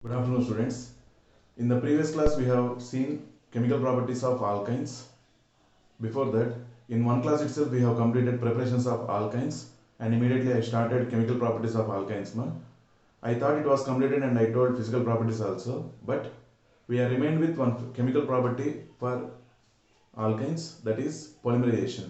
Good afternoon, students. In the previous class, we have seen chemical properties of alkynes. Before that, in one class itself, we have completed preparations of alkynes, and immediately I started chemical properties of alkynes. I thought it was completed and I told physical properties also, but we are remained with one chemical property for alkynes, that is polymerization.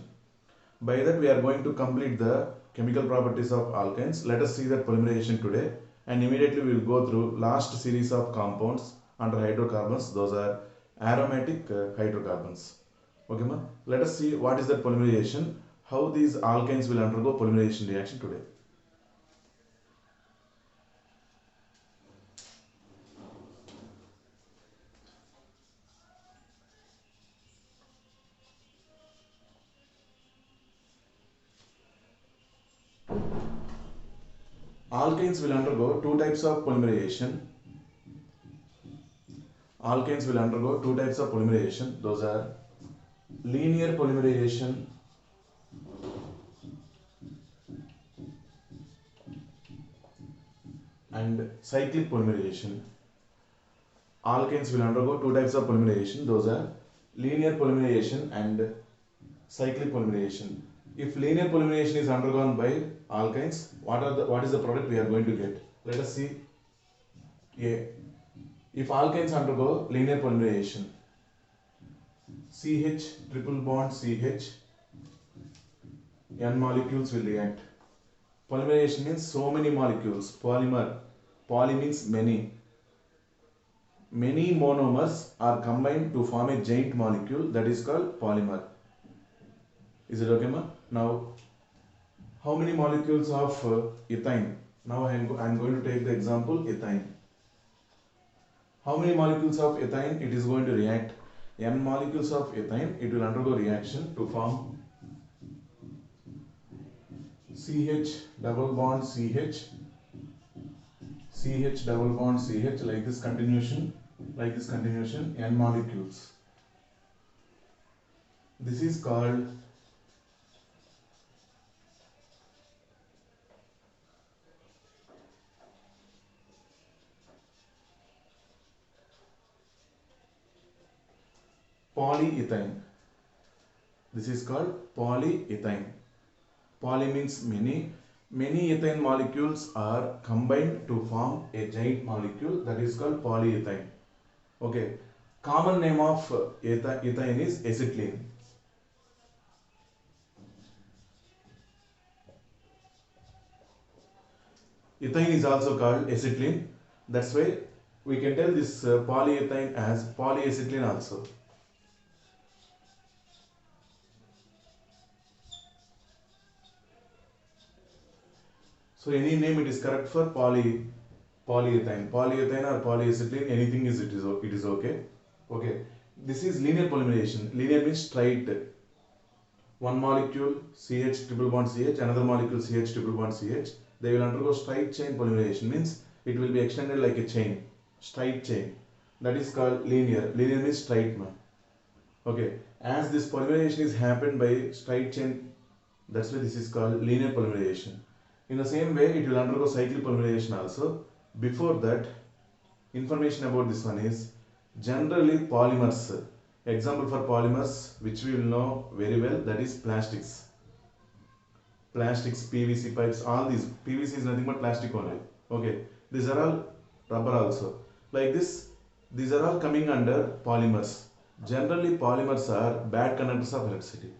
By that, we are going to complete the chemical properties of alkynes. Let us see that polymerization today, and immediately we will go through last series of compounds under hydrocarbons. Those are aromatic hydrocarbons. Okay, ma? Let us see what is that polymerization, how these alkynes will undergo polymerization reaction today. Alkynes will undergo two types of polymerization. Alkynes will undergo two types of polymerization. Those are linear polymerization and cyclic polymerization. Alkynes will undergo two types of polymerization. Those are linear polymerization and cyclic polymerization. If linear polymerization is undergone by alkynes, what is the product we are going to get? Let us see. A. If alkynes undergo linear polymerization, CH triple bond CH, N molecules will react. Polymerization means so many molecules. Polymer. Poly means many. Many monomers are combined to form a giant molecule, that is called polymer. Is it okay, ma? Now, how many molecules of ethine? Now I am going to take the example ethine. How many molecules of ethine it is going to react? N molecules of ethine, it will undergo reaction to form CH double bond CH, CH double bond CH, like this continuation, N molecules. This is called polyethylene. This is called polyethylene. Poly means many. Many ethane molecules are combined to form a giant molecule, that is called polyethylene. Okay. Common name of ethane is acetylene. Ethane is also called acetylene. That's why we can tell this polyethylene as polyacetylene also. So any name it is correct for polyethylene. Polyethylene or polyacetylene, anything is it is okay. Okay. This is linear polymerization. Linear means straight. One molecule CH triple bond CH, another molecule CH triple bond CH. They will undergo straight chain polymerization, means it will be extended like a chain, straight chain. That is called linear. Linear means straight, man. Okay. As this polymerization is happened by straight chain, that's why this is called linear polymerization. In the same way, it will undergo cyclic polymerization also. Before that, information about this one is generally polymers. Example for polymers which we will know very well, that is plastics. Plastics, PVC pipes, all these. PVC is nothing but plastic only. Okay, these are all rubber also. Like this, these are all coming under polymers. Generally, polymers are bad conductors of electricity.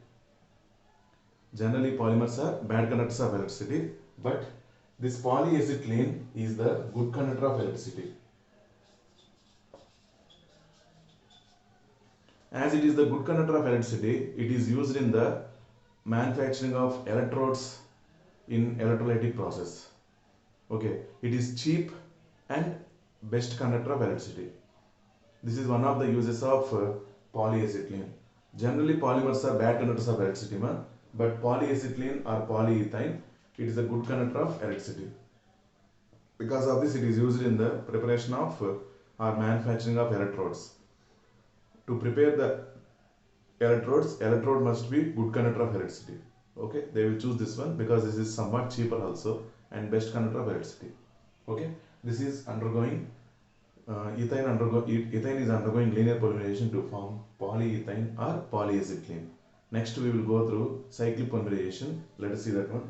Generally, polymers are bad conductors of electricity, but this polyacetylene is the good conductor of electricity. As it is the good conductor of electricity, it is used in the manufacturing of electrodes in electrolytic process. Okay, it is cheap and best conductor of electricity. This is one of the uses of polyacetylene. Generally, polymers are bad conductors of electricity, but polyacetylene or polyethylene, it is a good conductor of electricity. Because of this, it is used in the preparation of or manufacturing of electrodes. To prepare the electrodes, electrode must be good conductor of electricity. Okay, they will choose this one because this is somewhat cheaper also and best conductor of electricity. Okay, this is undergoing ethane is undergoing linear polymerization to form polyethane or polyacetylene. Next we will go through cyclic polymerization. Let us see that one.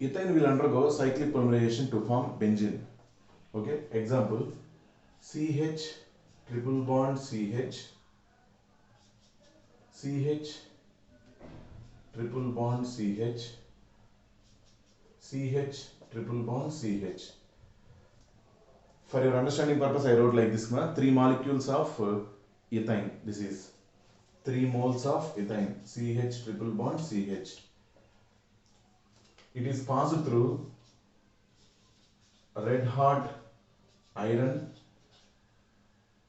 Ethane will undergo cyclic polymerization to form benzene. Okay, example CH triple bond CH, CH triple bond CH, CH triple bond CH. For your understanding purpose, I wrote like this: 3 molecules of ethane. This is 3 moles of ethane. CH triple bond CH. It is passed through red hot iron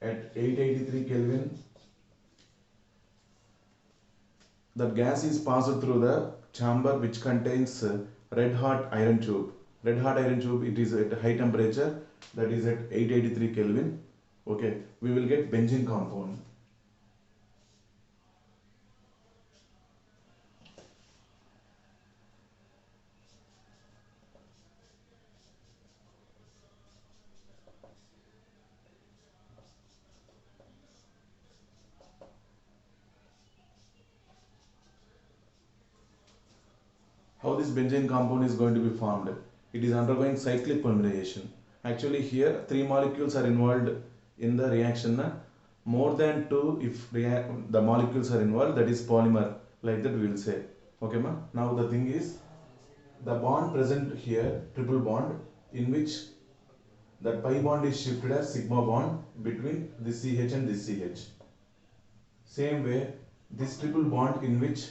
at 883 Kelvin. The gas is passed through the chamber which contains red hot iron tube. Red hot iron tube, it is at high temperature, that is at 883 Kelvin. Okay, we will get benzene compound. How this benzene compound is going to be formed? It is undergoing cyclic polymerization. Actually here 3 molecules are involved in the reaction. More than 2 if the molecules are involved, that is polymer, like that we will say. Okay ma? Now the thing is, the bond present here, triple bond, in which that pi bond is shifted as sigma bond between this CH and this CH. Same way, this triple bond in which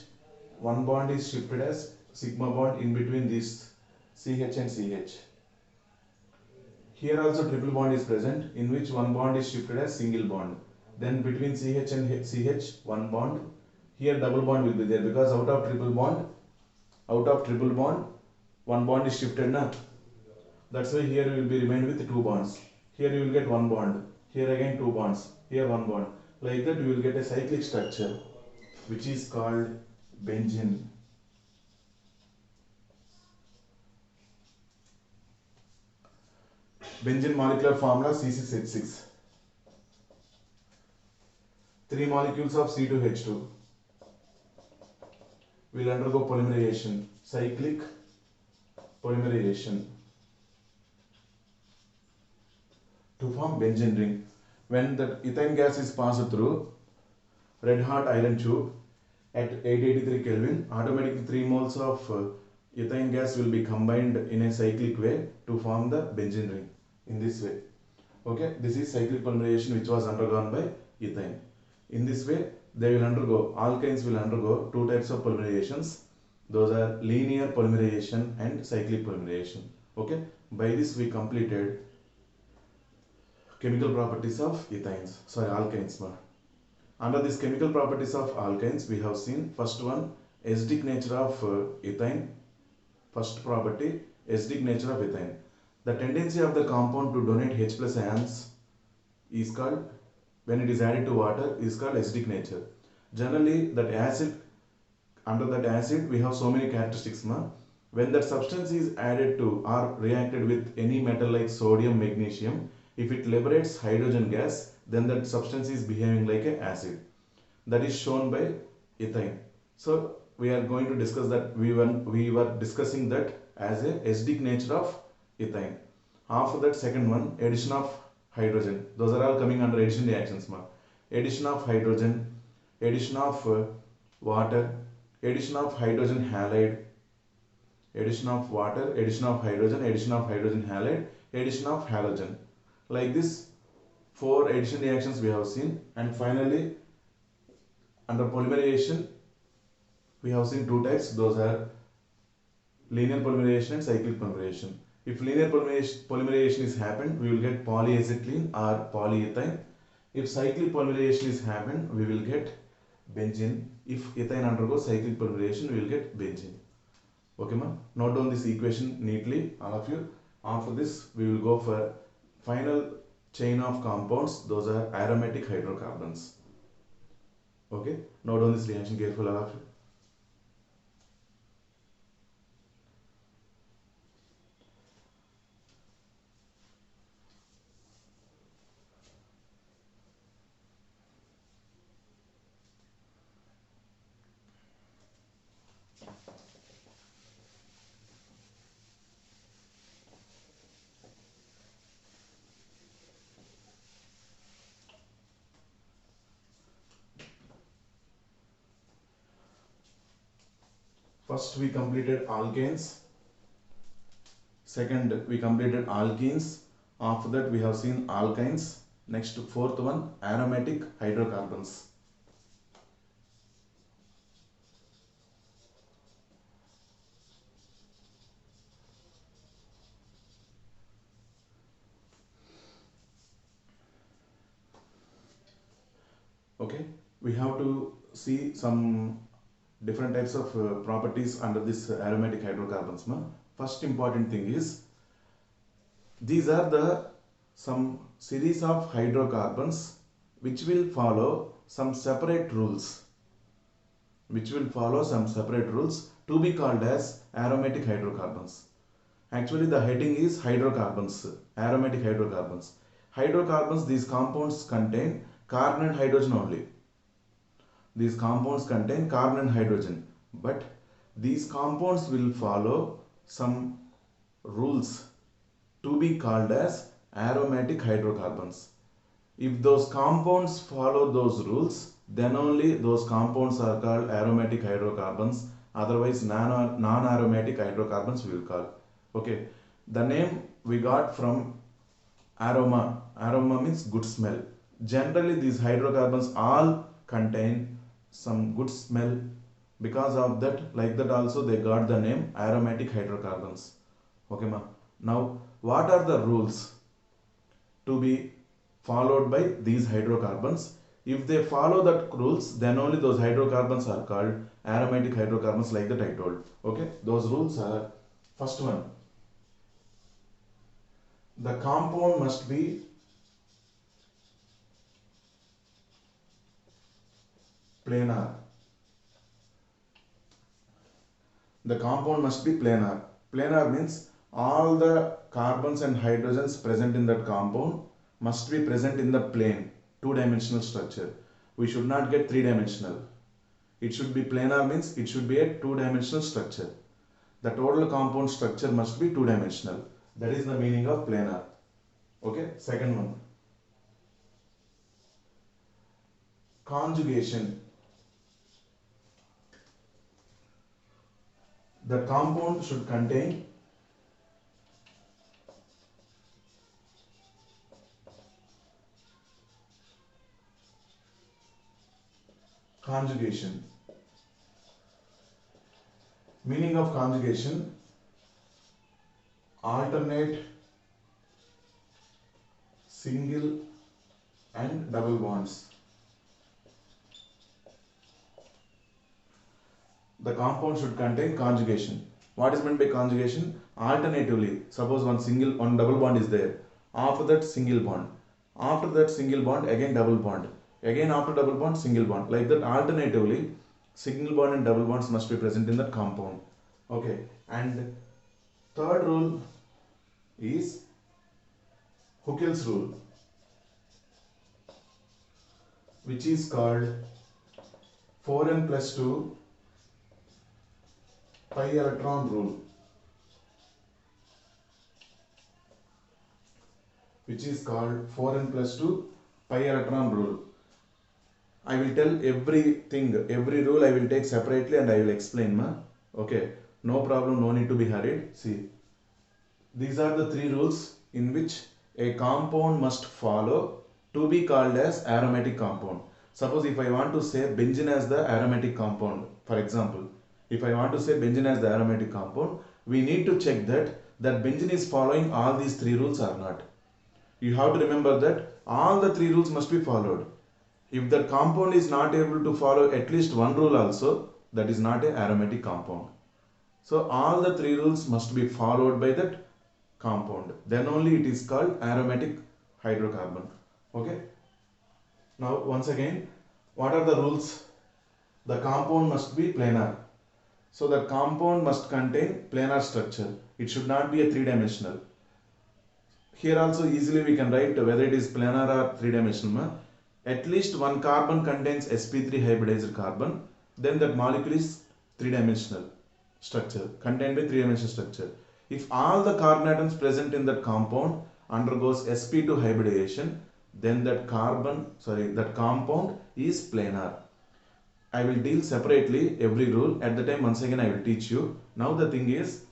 one bond is shifted as sigma bond in between this CH and CH. Here also triple bond is present in which one bond is shifted as single bond. Then between CH and CH, one bond. Here double bond will be there because out of triple bond, one bond is shifted now. That's why here you will be remained with 2 bonds. Here you will get 1 bond. Here again 2 bonds. Here 1 bond. Like that you will get a cyclic structure which is called benzene. Benzene molecular formula C6H6. 3 molecules of C2H2 will undergo polymerization, cyclic polymerization, to form benzene ring. When the ethane gas is passed through red hot iron tube at 883 Kelvin, automatically 3 moles of ethane gas will be combined in a cyclic way to form the benzene ring. In this way. Okay, this is cyclic polymerization which was undergone by ethane. In this way, alkynes will undergo 2 types of polymerizations. Those are linear polymerization and cyclic polymerization. Okay, by this we completed chemical properties of alkynes. Under these chemical properties of alkynes, we have seen first one, acidic nature of ethane. First property, acidic nature of ethane. The tendency of the compound to donate H plus ions is called, when it is added to water, is called acidic nature. Generally, that acid, under that acid, we have so many characteristics. When that substance is added to or reacted with any metal like sodium, magnesium, if it liberates hydrogen gas, then that substance is behaving like an acid. That is shown by ethane. So, we are going to discuss that. We were discussing that as a acidic nature of ethane. After that, second one, addition of hydrogen. Those are all coming under addition reactions. Addition of hydrogen, addition of water, addition of hydrogen halide, addition of water, addition of hydrogen halide, addition of halogen. Like this, 4 addition reactions we have seen, and finally, under polymerization, we have seen 2 types. Those are linear polymerization and cyclic polymerization. If linear polymerization is happened, we will get polyacetylene or polyethane. If cyclic polymerization is happened, we will get benzene. If ethane undergoes cyclic polymerization, we will get benzene. Okay, ma? Note down this equation neatly, all of you. After this, we will go for final chain of compounds, those are aromatic hydrocarbons. Okay, note down this reaction careful, all of you. First we completed alkanes, second we completed alkenes, after that we have seen alkynes, next fourth one aromatic hydrocarbons. Okay, we have to see some different types of properties under this aromatic hydrocarbons. First important thing is, these are the some series of hydrocarbons which will follow some separate rules, to be called as aromatic hydrocarbons. Actually the heading is hydrocarbons, aromatic hydrocarbons. Hydrocarbons, these compounds contain carbon and hydrogen only. These compounds contain carbon and hydrogen, but these compounds will follow some rules to be called as aromatic hydrocarbons. If those compounds follow those rules, then only those compounds are called aromatic hydrocarbons. Otherwise non-aromatic hydrocarbons we will call. Okay, the name we got from aroma. Aroma means good smell. Generally these hydrocarbons all contain some good smell. Because of that, like that also they got the name aromatic hydrocarbons. Okay ma. Now what are the rules to be followed by these hydrocarbons? If they follow that rules, then only those hydrocarbons are called aromatic hydrocarbons, like that I told. Okay, those rules are, first one, the compound must be planar. The compound must be planar. Planar means all the carbons and hydrogens present in that compound must be present in the plane, two-dimensional structure. We should not get three-dimensional. It should be planar, means it should be a two-dimensional structure. The total compound structure must be two-dimensional. That is the meaning of planar. Okay, second one. Conjugation. The compound should contain conjugation. Meaning of conjugation: alternate single and double bonds. The compound should contain conjugation. What is meant by conjugation? Alternatively, suppose one double bond is there. After that, single bond. After that single bond, again double bond. Again after double bond, single bond. Like that, alternatively, single bond and double bonds must be present in that compound. Okay. And third rule is Huckel's rule, which is called 4n plus 2 pi electron rule, which is called 4n plus 2 pi electron rule. I will tell everything, every rule I will take separately and I will explain. Okay, no problem, no need to be hurried. See, these are the three rules in which a compound must follow to be called as aromatic compound. Suppose if I want to say benzene as the aromatic compound, for example, if I want to say benzene as the aromatic compound, we need to check that benzene is following all these three rules or not. You have to remember that all the three rules must be followed. If the compound is not able to follow at least one rule also, that is not an aromatic compound. So all the three rules must be followed by that compound, then only it is called aromatic hydrocarbon. Okay. Now once again, what are the rules? The compound must be planar. So the compound must contain planar structure. It should not be a three-dimensional. Here also easily we can write whether it is planar or three-dimensional. At least one carbon contains sp3 hybridized carbon, then that molecule is three-dimensional structure, contained by three-dimensional structure. If all the carbon atoms present in that compound undergoes sp2 hybridization, then that compound is planar. I will deal separately every rule. At the time, once again I will teach you. Now the thing is,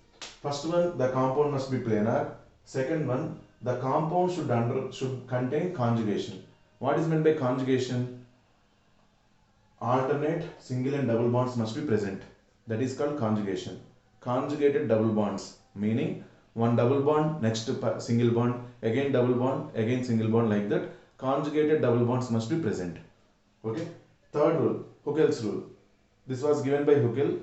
first one, the compound must be planar. Second one, the compound should contain conjugation. What is meant by conjugation? Alternate single and double bonds must be present. That is called conjugation. Conjugated double bonds, meaning one double bond, next to single bond, again double bond, again single bond, like that. Conjugated double bonds must be present. Okay. Third rule, Huckel's rule. This was given by Huckel.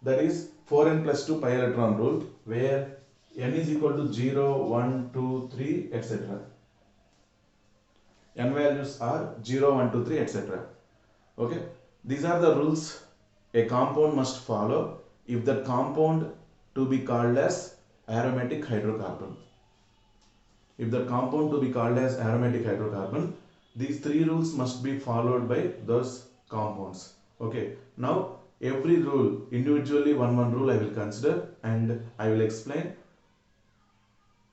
That is 4n plus 2 pi electron rule, where n is equal to 0, 1, 2, 3, etc. N values are 0, 1, 2, 3, etc. Okay. These are the rules a compound must follow if that compound to be called as aromatic hydrocarbon. If the compound to be called as aromatic hydrocarbon, these three rules must be followed by those compounds. Okay. Now every rule individually, one rule I will consider, and I will explain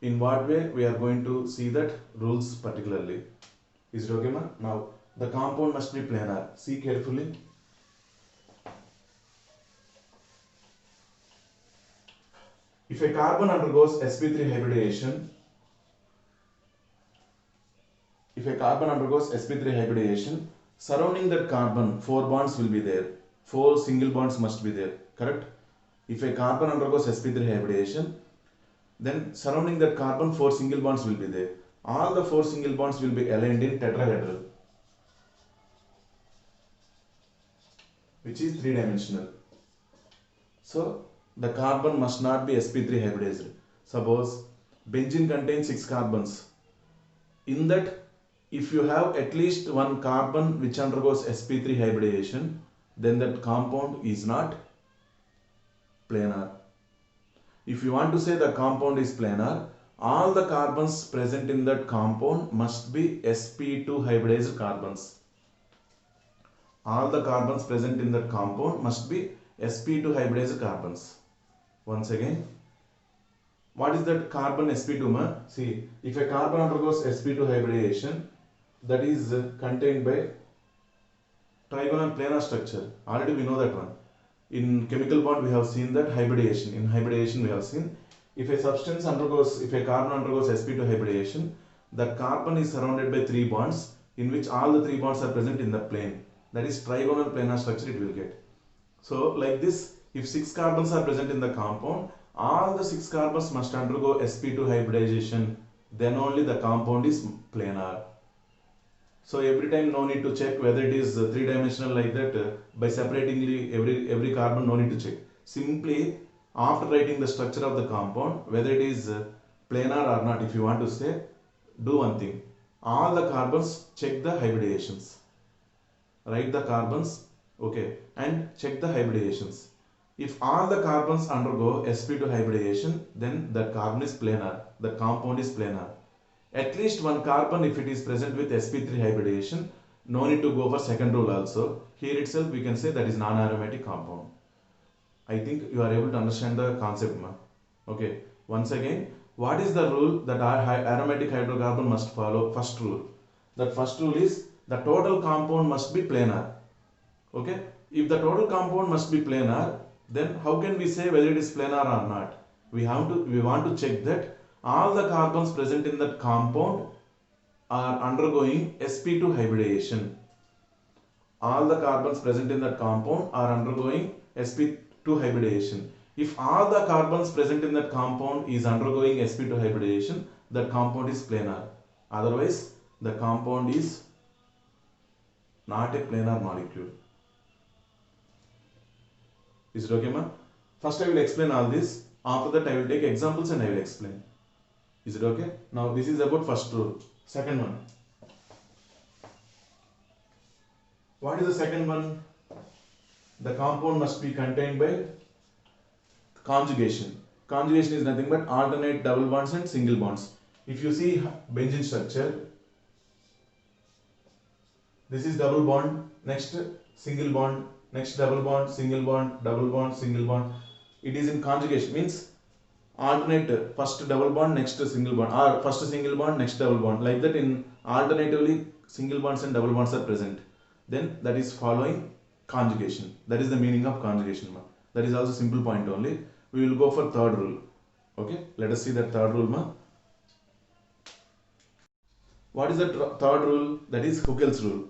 in what way we are going to see that rules particularly. Is it okay, ma? Now the compound must be planar. See carefully. If a carbon undergoes sp3 hybridization, surrounding that carbon, 4 bonds will be there. 4 single bonds must be there. Correct? If a carbon undergoes sp3 hybridization, then surrounding that carbon, 4 single bonds will be there. All the 4 single bonds will be aligned in tetrahedral, which is three-dimensional. So the carbon must not be sp3 hybridized. Suppose benzene contains 6 carbons. In that, if you have at least one carbon which undergoes sp3 hybridization, then that compound is not planar. If you want to say the compound is planar, all the carbons present in that compound must be sp2 hybridized carbons. All the carbons present in that compound must be sp2 hybridized carbons. Once again, what is that carbon sp2, ma? See, if a carbon undergoes sp2 hybridization, that is contained by trigonal planar structure. Already we know that one. In chemical bond we have seen that hybridization. In hybridization we have seen if a carbon undergoes sp2 hybridization, that carbon is surrounded by 3 bonds in which all the 3 bonds are present in the plane. That is trigonal planar structure it will get. So like this, if 6 carbons are present in the compound, all the 6 carbons must undergo sp2 hybridization, then only the compound is planar. So every time no need to check whether it is three-dimensional like that by separating every carbon, no need to check. Simply after writing the structure of the compound, whether it is planar or not, if you want to say, do one thing. All the carbons, check the hybridizations. Write the carbons, okay, and check the hybridizations. If all the carbons undergo sp2 hybridization, then that carbon is planar, the compound is planar. At least one carbon, if it is present with sp3 hybridization, no need to go for second rule also. Here itself we can say that is non-aromatic compound. I think you are able to understand the concept, ma. Okay. Once again, what is the rule that aromatic hydrocarbon must follow? First rule. That first rule is the total compound must be planar. Okay. If the total compound must be planar, then how can we say whether it is planar or not? We want to check that all the carbons present in that compound are undergoing sp2 hybridization. All the carbons present in that compound are undergoing sp2 hybridization. If all the carbons present in that compound is undergoing sp2 hybridization, that compound is planar. Otherwise, the compound is not a planar molecule. Is it okay, ma? First I will explain all this. After that I will take examples and I will explain. Is it okay? Now this is about first rule. Second one. What is the second one? The compound must be contained by conjugation. Conjugation is nothing but alternate double bonds and single bonds. If you see benzene structure, this is double bond, next single bond, next double bond, single bond, double bond, single bond. It is in conjugation, means alternate first double bond, next single bond, or first single bond, next double bond. Like that, in alternatively single bonds and double bonds are present. Then that is following conjugation. That is the meaning of conjugation. That is also simple point only. We will go for third rule. Okay, let us see that third rule. What is the third rule? That is Huckel's rule.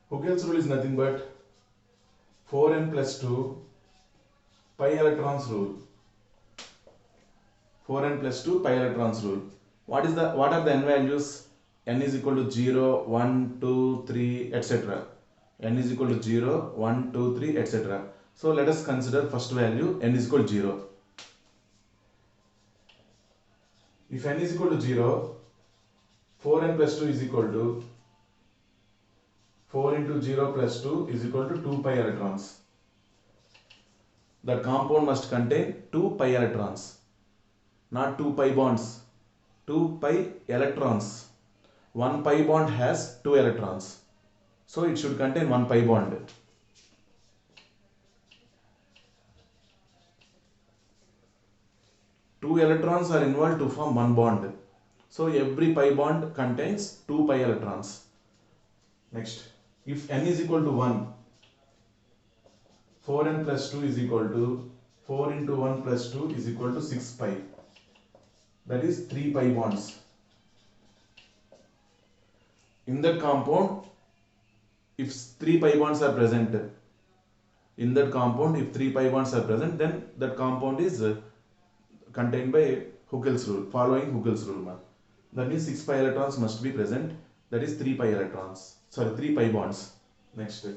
Huckel's rule is nothing but 4n plus 2 pi electrons rule. 4n plus 2 pi electrons rule. What are the n values? N is equal to 0, 1, 2, 3, etc. N is equal to 0, 1, 2, 3, etc. So let us consider first value, n is equal to 0. If n is equal to 0, 4n plus 2 is equal to 4 into 0 plus 2 is equal to 2 pi electrons. That compound must contain 2 pi electrons, not 2 pi bonds, 2 pi electrons. One pi bond has 2 electrons, so it should contain 1 pi bond. Two electrons are involved to form one bond, so every pi bond contains 2 pi electrons. Next, if n is equal to 1, 4n plus 2 is equal to 4 into 1 plus 2 is equal to 6 pi. That is 3 pi bonds. In that compound, if 3 pi bonds are present, then that compound is contained by Huckel's rule, following Huckel's rule. That means 6 pi electrons must be present. That is 3 pi bonds. Next,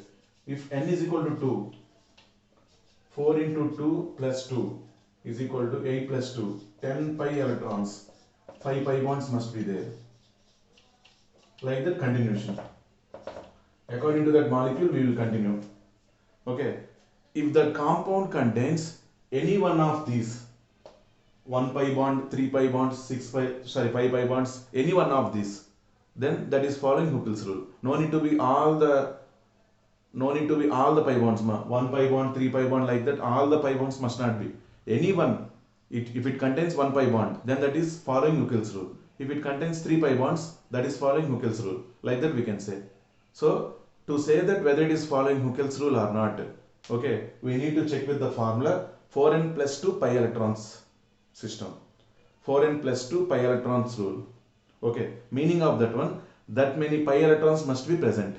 if n is equal to 2, 4 into 2 plus 2 is equal to 8 plus 2, 10 pi electrons. 5 pi bonds must be there. Like that, continuation. According to that molecule, we will continue. Okay. If the compound contains any one of these, 1 pi bond, 3 pi bonds, 5 pi bonds, any one of these, then that is following Huckel's rule. No need to be all the pi bonds. 1 pi bond, 3 pi bond, like that, all the pi bonds must not be. Any one, if it contains 1 pi bond, then that is following Huckel's rule. If it contains 3 pi bonds, that is following Huckel's rule. Like that we can say. So, to say that whether it is following Huckel's rule or not, okay, we need to check with the formula 4n plus 2 pi electrons system. 4n plus 2 pi electrons rule. Okay, meaning of that one, that many pi electrons must be present.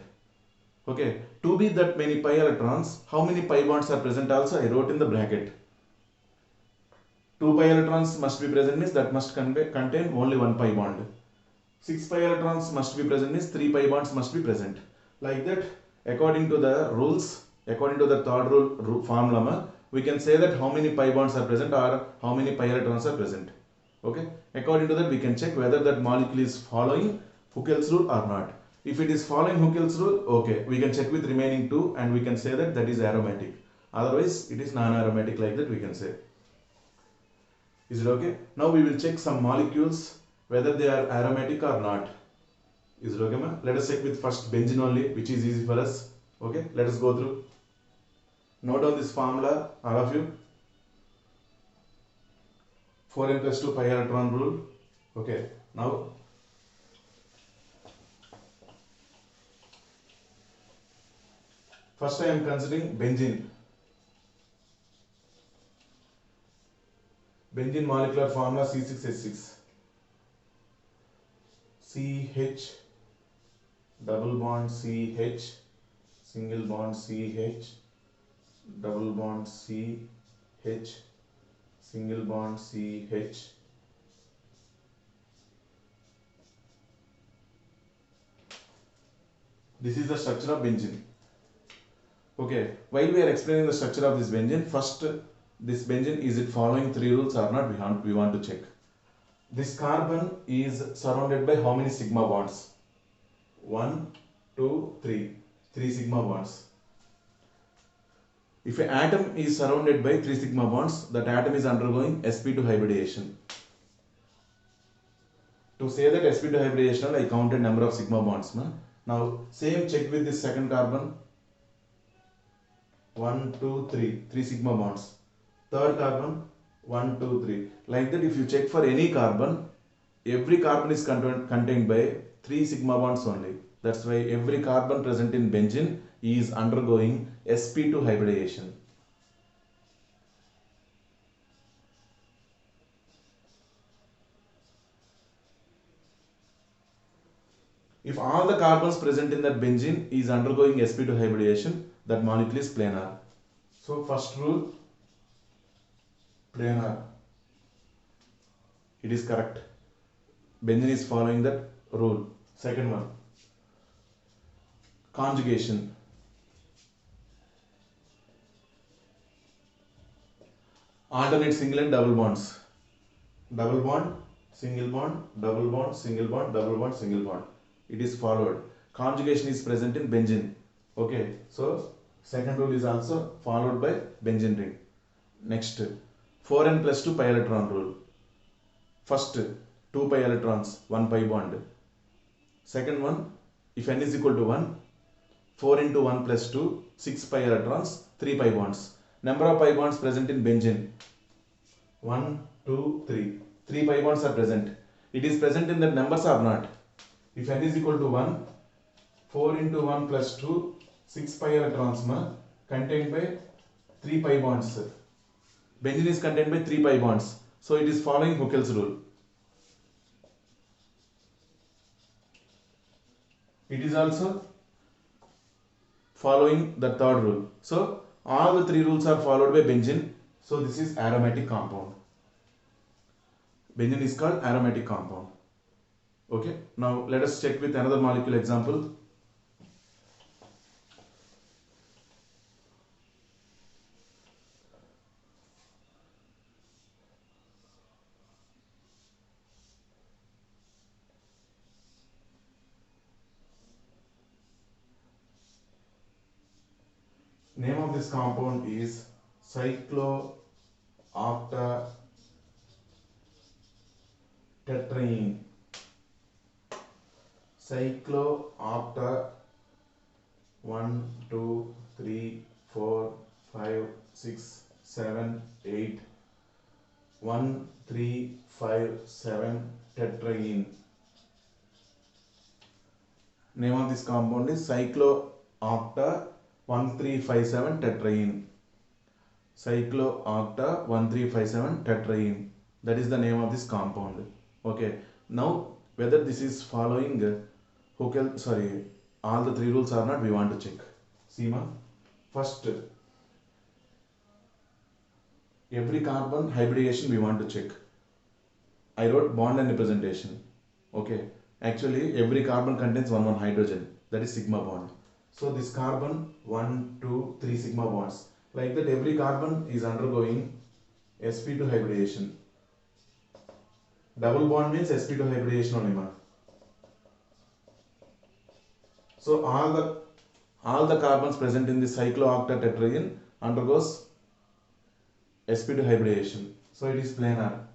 Okay, to be that many pi electrons, how many pi bonds are present also I wrote in the bracket. 2 pi electrons must be present means that must contain only 1 pi bond. 6 pi electrons must be present means 3 pi bonds must be present. Like that, according to the rules, according to the third rule formula, we can say that how many pi bonds are present or how many pi electrons are present. Okay, according to that we can check whether that molecule is following Huckel's rule or not. If it is following Huckel's rule, okay, we can check with remaining two and we can say that that is aromatic. Otherwise, it is non-aromatic, like that we can say. Is it okay? Now we will check some molecules whether they are aromatic or not. Is it okay, ma? Let us check with first benzene only, which is easy for us. Okay, let us go through. Note down this formula, all of you. 4n plus 2 pi electron rule. Okay, now first I am considering benzene. Benzene molecular formula C6H6. CH, double bond CH, single bond CH, double bond CH, single bond CH. This is the structure of benzene. Okay, while we are explaining the structure of this benzene, first this benzene, is it following three rules or not? We want to check. This carbon is surrounded by how many sigma bonds? 1, 2, 3. 3 sigma bonds. If an atom is surrounded by 3 sigma bonds, that atom is undergoing sp2 hybridization. To say that sp2 hybridization, I counted number of sigma bonds. Now, same check with this second carbon. 1, 2, 3. 3 sigma bonds. Third carbon, 1, 2, 3. Like that, if you check for any carbon, every carbon is contained by 3 sigma bonds only. That's why every carbon present in benzene is undergoing sp2 hybridization. If all the carbons present in that benzene is undergoing sp2 hybridization, that molecule is planar. So first rule, planar. It is correct. Benzene is following that rule. Second one, conjugation. Alternate single and double bonds. Double bond, single bond, double bond, single bond, double bond, single bond. It is followed. Conjugation is present in benzene. Okay, so second rule is also followed by benzene ring. Next, 4n plus 2 pi electron rule. First, 2 pi electrons, 1 pi bond. Second one, if n is equal to 1, 4 into 1 plus 2, 6 pi electrons, 3 pi bonds. Number of pi bonds present in benzene. 1, 2, 3. 3 pi bonds are present. It is present in the numbers or not? If n is equal to 1, 4 into 1 plus 2, 6 pi electrons contained by 3 pi bonds. Benzene is contained by 3 pi bonds. So it is following Huckel's rule. It is also following the third rule. So all the three rules are followed by benzene. So this is aromatic compound. Benzene is called aromatic compound. Okay. Now let us check with another molecule example. Name of this compound is cyclooctatetraene. Cycloocta 1, 2, 3, 4, 5, 6, 7, 8. 1, 3, 5, 7 tetraene. Name of this compound is cycloocta 1357 tetraene. Cycloocta 1357 tetraene. That is the name of this compound. Okay. Now whether this is following all the three rules or not, we want to check. See first, every carbon hybridization we want to check. I wrote bond and representation. Okay. Actually every carbon contains one hydrogen. That is sigma bond. So this carbon 1, 2, 3 sigma bonds. Like that every carbon is undergoing sp2 hybridization. Double bond means sp2 hybridization only. So all the carbons present in the cyclooctatetraene undergoes sp2 hybridization. So it is planar.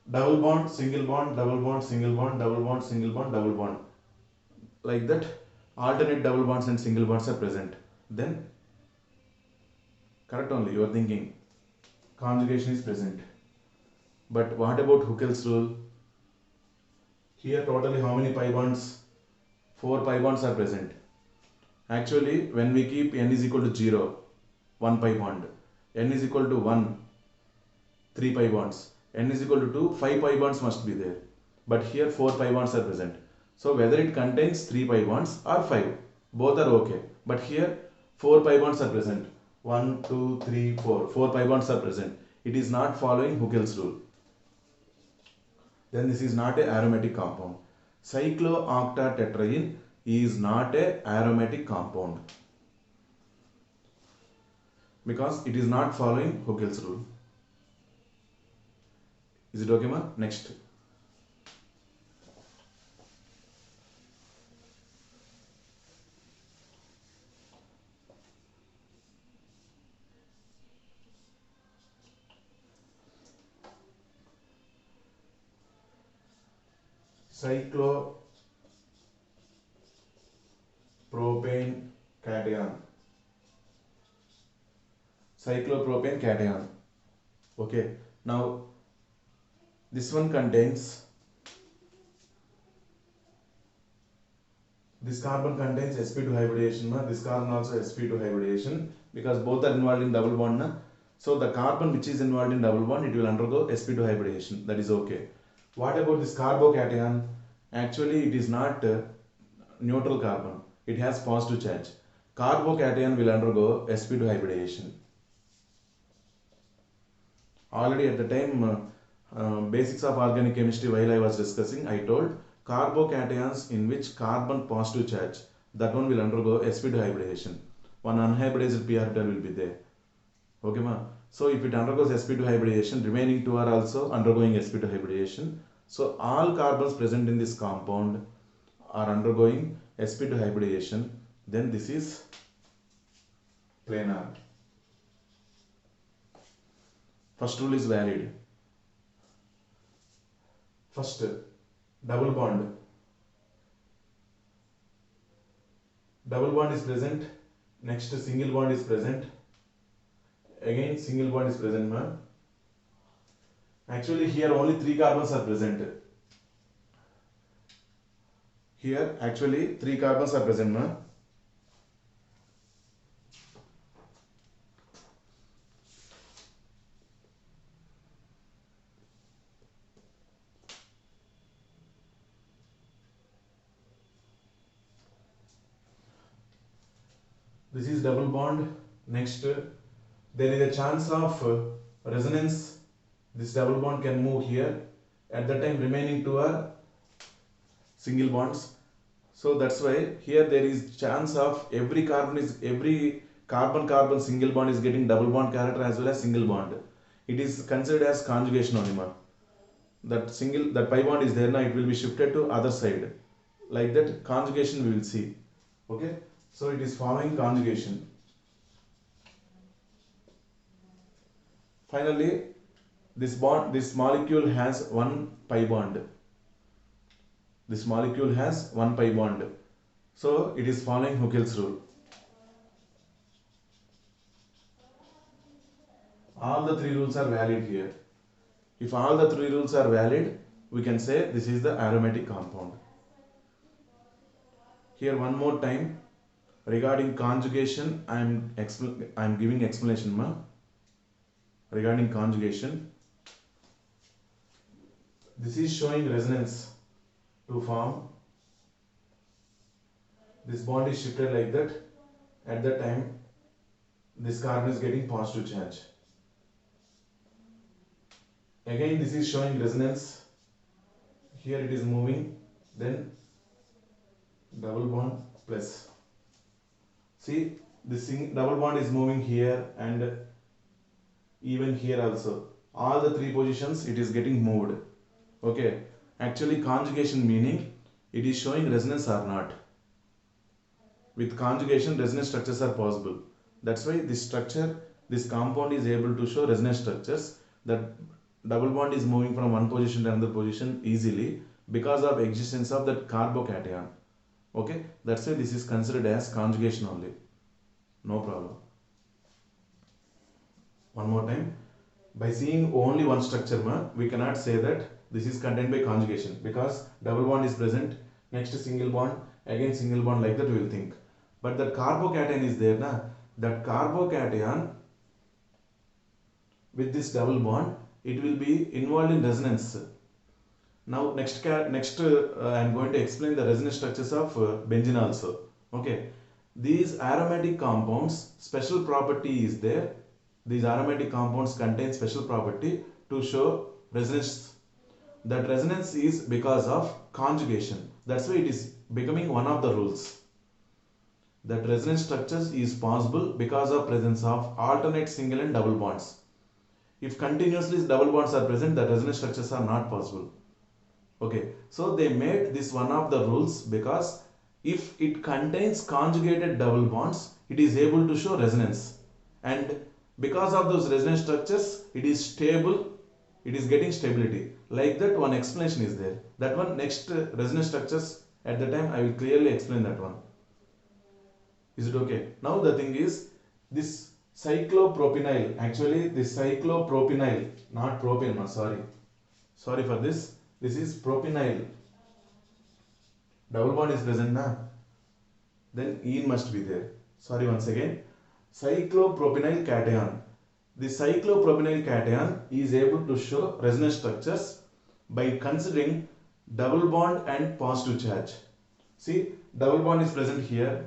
Double bond, single bond, double bond, single bond, double bond, single bond, double bond. Like that, alternate double bonds and single bonds are present. Then, correct only, you are thinking, conjugation is present. But what about Huckel's rule? Here totally how many pi bonds? 4 pi bonds are present. Actually, when we keep n is equal to 0, 1 pi bond. N is equal to 1, 3 pi bonds. N is equal to 2, 5 pi bonds must be there. But here 4 pi bonds are present. So whether it contains 3 pi bonds or 5, both are okay. But here 4 pi bonds are present. 1, 2, 3, 4. 4 pi bonds are present. It is not following Huckel's rule. Then this is not a aromatic compound. Cyclooctatetraene is not a aromatic compound. because it is not following Huckel's rule. Is it okay, ma? Next. Cyclopropane cation. Cyclopropane cation. Okay. Now this one contains, this carbon contains sp2 hybridization. This carbon also sp2 hybridization, because both are involved in double bond. So the carbon which is involved in double bond, it will undergo sp2 hybridization. That is okay. What about this carbocation? Actually, it is not neutral carbon. It has positive charge. Carbocation will undergo sp2 hybridization. Already at the time, basics of organic chemistry, while I was discussing, I told carbocations in which carbon positive charge, that one will undergo sp2 hybridization. One unhybridized p orbital will be there. Okay, ma? So if it undergoes sp2 hybridization, remaining two are also undergoing sp2 hybridization. So all carbons present in this compound are undergoing sp2 hybridization. Then this is planar. First rule is valid. First, double bond. Double bond is present. Next, single bond is present. Again, single bond is present, ma. Actually, here only 3 carbons are present. Here, actually, 3 carbons are present, ma. This is double bond. Next, there is a chance of resonance. This double bond can move here. At that time, remaining two are single bonds. So that's why here there is chance of every carbon single bond is getting double bond character as well as single bond. It is considered as conjugation only, ma. That pi bond is there now, it will be shifted to other side. Like that, conjugation we will see. Okay. So it is following conjugation. Finally, this molecule has one pi bond. This molecule has one pi bond. So it is following Huckel's rule. All the 3 rules are valid here. If all the 3 rules are valid, we can say this is the aromatic compound. Here one more time, regarding conjugation, I am giving explanation, ma. Regarding conjugation, this is showing resonance to form. This bond is shifted like that. At that time, this carbon is getting positive charge. Again, this is showing resonance. Here it is moving. Then double bond plus. See, this double bond is moving here and even here also. All the 3 positions it is getting moved. Okay. Actually, conjugation meaning it is showing resonance or not. With conjugation, resonance structures are possible. That's why this compound is able to show resonance structures. That double bond is moving from one position to another position easily because of existence of that carbocation. Okay, that's why this is considered as conjugation only. No problem. One more time. By seeing only one structure, we cannot say that this is contained by conjugation, because double bond is present, next single bond, again single bond, like that we will think. But that carbocation is there, that carbocation with this double bond, it will be involved in resonance. Now next I am going to explain the resonance structures of benzene also. Okay, these aromatic compounds, special property is there. These aromatic compounds contain special property to show resonance. That resonance is because of conjugation. That's why it is becoming one of the rules. that resonance structures is possible because of presence of alternate single and double bonds. If continuously double bonds are present, the resonance structures are not possible. Okay, so they made this one of the rules because if it contains conjugated double bonds, it is able to show resonance. And because of those resonance structures, it is stable, it is getting stability. Like that, one explanation is there. That one, next resonance structures, at the time I will clearly explain that one. Is it okay? Now the thing is, this cyclopropenyl, actually this cyclopropenyl, not propane, sorry for this. This is propenyl. Double bond is present na? Then ene must be there. Sorry once again. Cyclopropenyl cation. The cyclopropenyl cation is able to show resonance structures by considering double bond and positive charge. See, double bond is present here.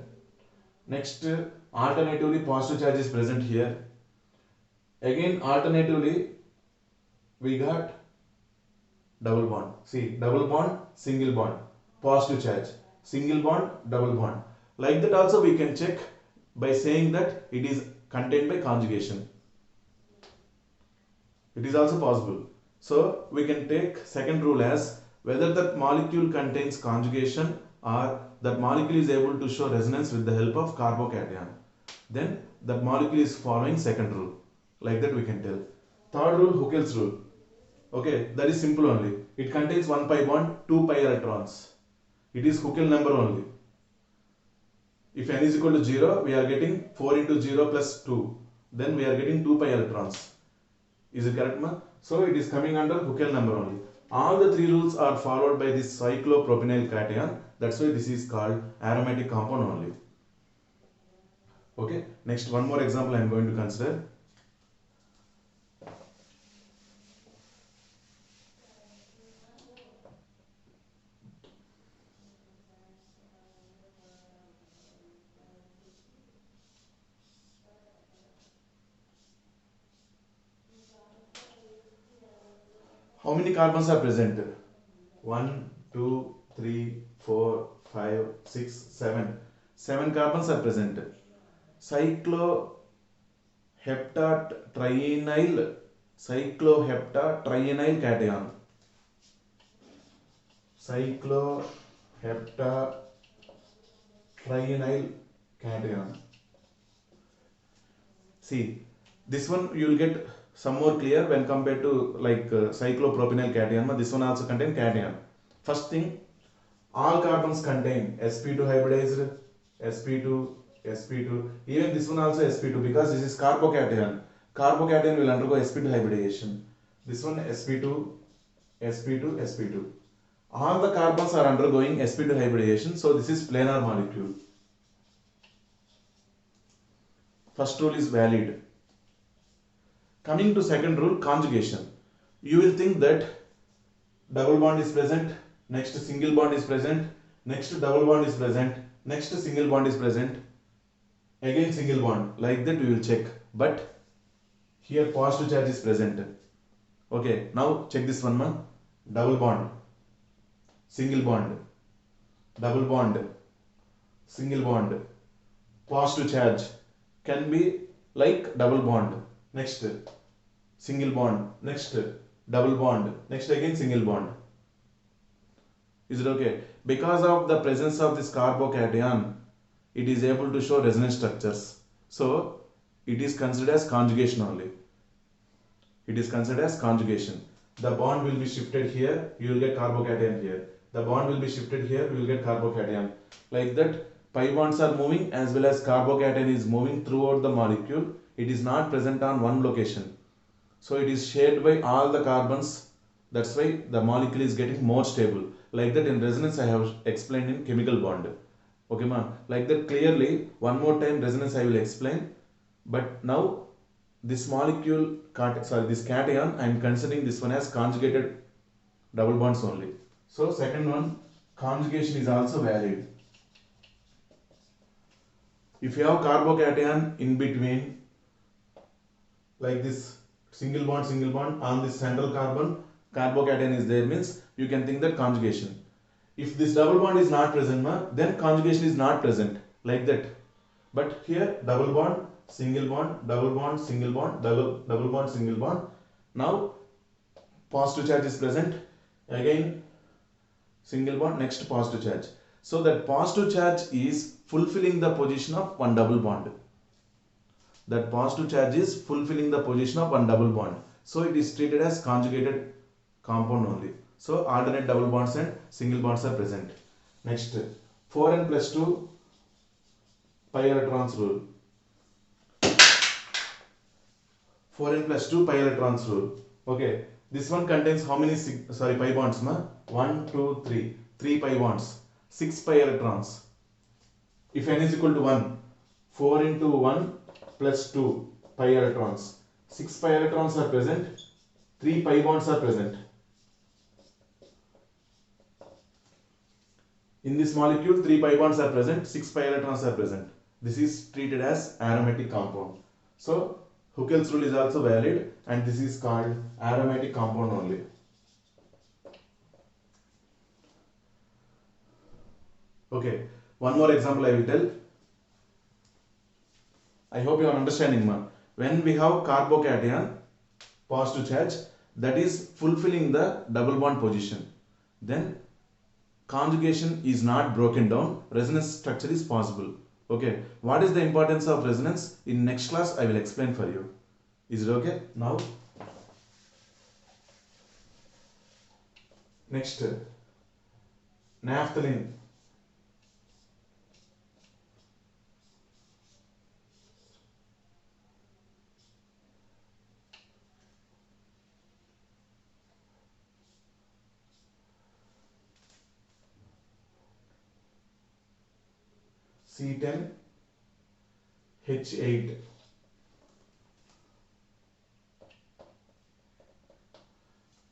Next, alternatively positive charge is present here. Again, alternatively, we got double bond. See, double bond, single bond, positive charge, single bond, double bond. Like that also we can check by saying that it is contained by conjugation. It is also possible. So we can take second rule as whether that molecule contains conjugation or that molecule is able to show resonance with the help of carbocation. Then that molecule is following second rule. Like that we can tell. Third rule, Huckel's rule. Okay, that is simple only. It contains 1 pi bond, 2 pi electrons. It is Huckel number only. If n is equal to 0, we are getting 4 into 0 plus 2. Then we are getting 2 pi electrons. Is it correct, ma? So it is coming under Huckel number only. All the three rules are followed by this cyclopropenyl cation. That's why this is called aromatic compound only. Okay, next one more example I am going to consider. How many carbons are present? 1, 2, 3, 4, 5, 6, 7. 7 carbons are present. Cycloheptatrienyl cation. Cycloheptatrienyl cation. See, this one you will get some more clear when compared to like cyclopropenyl cation. This one also contain cation. First thing, all carbons contain sp2 hybridized, sp2, sp2. Even this one also sp2 because this is carbocation. Carbocation will undergo sp2 hybridization. This one sp2, sp2, sp2. All the carbons are undergoing sp2 hybridization. So this is planar molecule. First rule is valid. Coming to second rule, conjugation. You will think that double bond is present, next single bond is present, next double bond is present, next single bond is present, again single bond. Like that we will check. But here positive charge is present. Okay, now check this one, man. Double bond, single bond, double bond, single bond, positive charge can be like double bond. Next single bond, next double bond, next again single bond. Is it okay? Because of the presence of this carbocation, it is able to show resonance structures. So it is considered as conjugation only. It is considered as conjugation. The bond will be shifted here, you will get carbocation here. The bond will be shifted here, you will get carbocation. Like that, pi bonds are moving as well as carbocation is moving throughout the molecule. It is not present on one location. So it is shared by all the carbons. That's why the molecule is getting more stable. Like that in resonance I have explained in chemical bond. Okay ma? Like that clearly, one more time resonance I will explain. But now this molecule, this cation, I am considering this one as conjugated double bonds only. So second one, conjugation is also valid. If you have carbocation in between, like this single bond on this central carbon, carbocation is there, means you can think that conjugation. If this double bond is not present, then conjugation is not present. Like that. But here double bond, single bond, double bond, single bond, double bond, single bond. Now positive charge is present. Again single bond, next positive charge. So that positive charge is fulfilling the position of one double bond. That positive charge is fulfilling the position of one double bond. So it is treated as conjugated compound only. So alternate double bonds and single bonds are present. Next, 4n plus 2 pi electrons rule. 4n plus 2 pi electrons rule. Okay, this one contains how many pi bonds? 1, 2, 3. 3 pi bonds. 6 pi electrons. If n is equal to 1, 4 into 1 plus 2 pi electrons. 6 pi electrons are present. 3 pi bonds are present. In this molecule, 3 pi bonds are present, 6 pi electrons are present. This is treated as aromatic compound. So, Huckel's rule is also valid, and this is called aromatic compound only. Okay, one more example I will tell. I hope you are understanding, ma. When we have carbocation, positive charge, that is fulfilling the double bond position. Then conjugation is not broken down, resonance structure is possible. Okay, what is the importance of resonance? In next class I will explain for you. Is it okay? Now, next, naphthalene. C10 H8.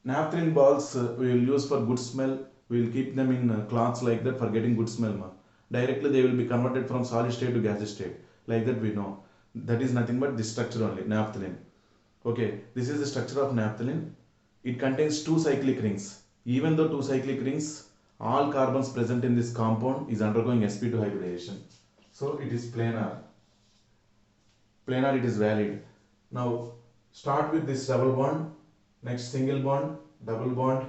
Naphthalene balls we will use for good smell. We will keep them in cloths like that for getting good smell. Directly they will be converted from solid state to gaseous state. Like that we know. That is nothing but this structure only, naphthalene. Okay, this is the structure of naphthalene. It contains 2 cyclic rings. Even though 2 cyclic rings, all carbons present in this compound is undergoing sp2 hybridization. So it is planar. Planar, it is valid. Now start with this double bond. Next single bond, double bond,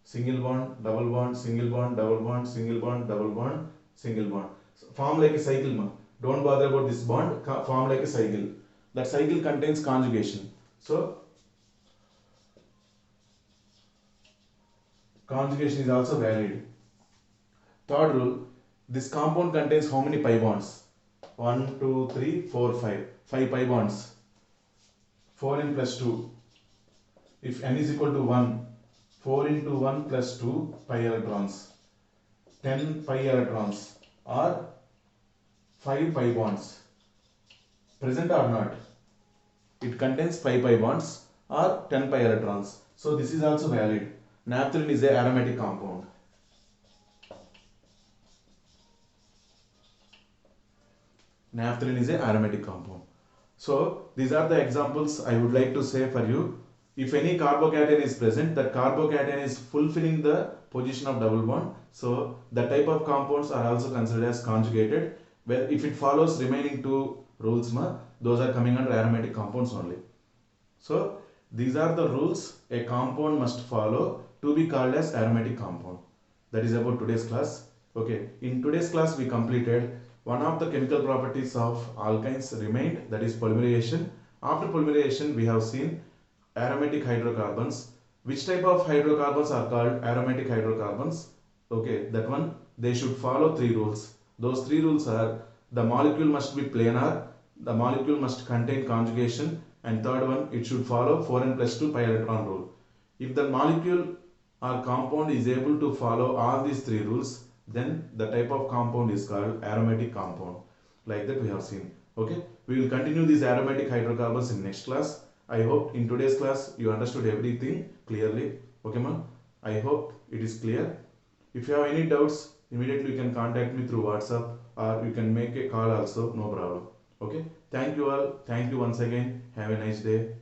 single bond, double bond, single bond, double bond, single bond, double bond, single bond. So form like a cycle, ma. Don't bother about this bond. Form like a cycle. That cycle contains conjugation. So conjugation is also valid. Third rule, this compound contains how many pi bonds? 1, 2, 3, 4, 5. 5 pi bonds. 4n plus 2. If n is equal to 1, 4 into 1 plus 2 pi electrons. 10 pi electrons or 5 pi bonds. Present or not? It contains 5 pi bonds or 10 pi electrons. So this is also valid. Naphthalene is a aromatic compound. Naphthalene is a aromatic compound. So these are the examples I would like to say for you. If any carbocation is present, that carbocation is fulfilling the position of double bond. So the type of compounds are also considered as conjugated. Well, if it follows remaining 2 rules, those are coming under aromatic compounds only. So these are the rules a compound must follow to be called as aromatic compound. That is about today's class. Okay, in today's class we completed one of the chemical properties of alkynes remained, that is polymerization. After polymerization we have seen aromatic hydrocarbons. Which type of hydrocarbons are called aromatic hydrocarbons? Okay, that one, they should follow 3 rules. Those 3 rules are: the molecule must be planar, the molecule must contain conjugation, and third one, it should follow 4n plus 2 pi electron rule. If the molecule or compound is able to follow all these 3 rules, then the type of compound is called aromatic compound. Like that we have seen. Okay, we will continue these aromatic hydrocarbons in next class. I hope in today's class you understood everything clearly. Okay, man. I hope it is clear. If you have any doubts, immediately you can contact me through WhatsApp, or you can make a call also, no problem. Okay. Thank you all. Thank you once again. Have a nice day.